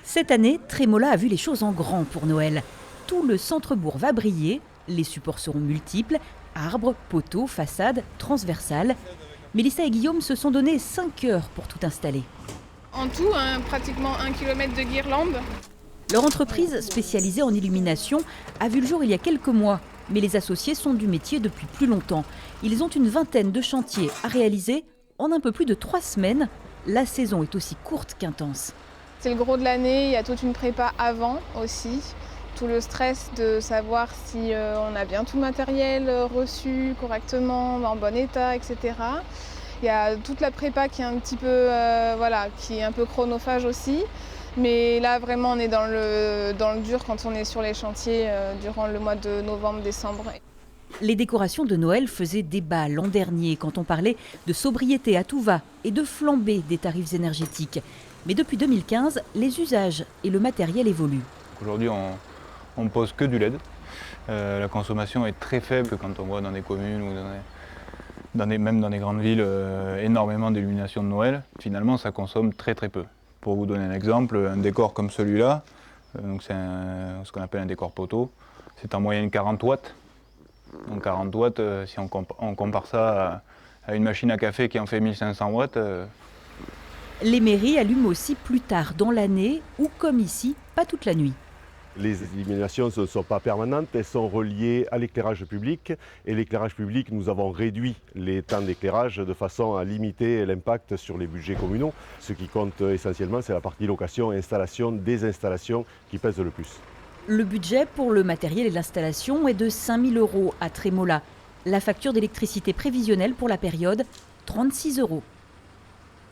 Cette année, Trémola a vu les choses en grand pour Noël. Tout le centre-bourg va briller, les supports seront multiples, arbres, poteaux, façades, transversales. Mélissa et Guillaume se sont donné 5 heures pour tout installer. En tout, pratiquement 1 kilomètre de guirlandes. Leur entreprise, spécialisée en illumination, a vu le jour il y a quelques mois. Mais les associés sont du métier depuis plus longtemps. Ils ont une vingtaine de chantiers à réaliser en un peu plus de 3 semaines. La saison est aussi courte qu'intense. C'est le gros de l'année, il y a toute une prépa avant aussi. Tout le stress de savoir si on a bien tout le matériel reçu correctement, en bon état, etc. Il y a toute la prépa qui est un petit peu, qui est un peu chronophage aussi. Mais là, vraiment, on est dans le dur quand on est sur les chantiers durant le mois de novembre-décembre. Les décorations de Noël faisaient débat l'an dernier quand on parlait de sobriété à tout va et de flambée des tarifs énergétiques. Mais depuis 2015, les usages et le matériel évoluent. Aujourd'hui, on ne pose que du LED. La consommation est très faible quand on voit dans des communes ou même dans des grandes villes énormément d'illumination de Noël. Finalement, ça consomme très très peu. Pour vous donner un exemple, un décor comme celui-là, c'est ce qu'on appelle un décor poteau, c'est en moyenne 40 watts. Donc 40 watts, si on compare ça à une machine à café qui en fait 1500 watts. Les mairies allument aussi plus tard dans l'année ou comme ici, pas toute la nuit. Les illuminations ne sont pas permanentes, elles sont reliées à l'éclairage public. Et l'éclairage public, nous avons réduit les temps d'éclairage de façon à limiter l'impact sur les budgets communaux. Ce qui compte essentiellement, c'est la partie location et installation des installations qui pèsent le plus. Le budget pour le matériel et l'installation est de 5 000 € à Trémola. La facture d'électricité prévisionnelle pour la période, 36 €.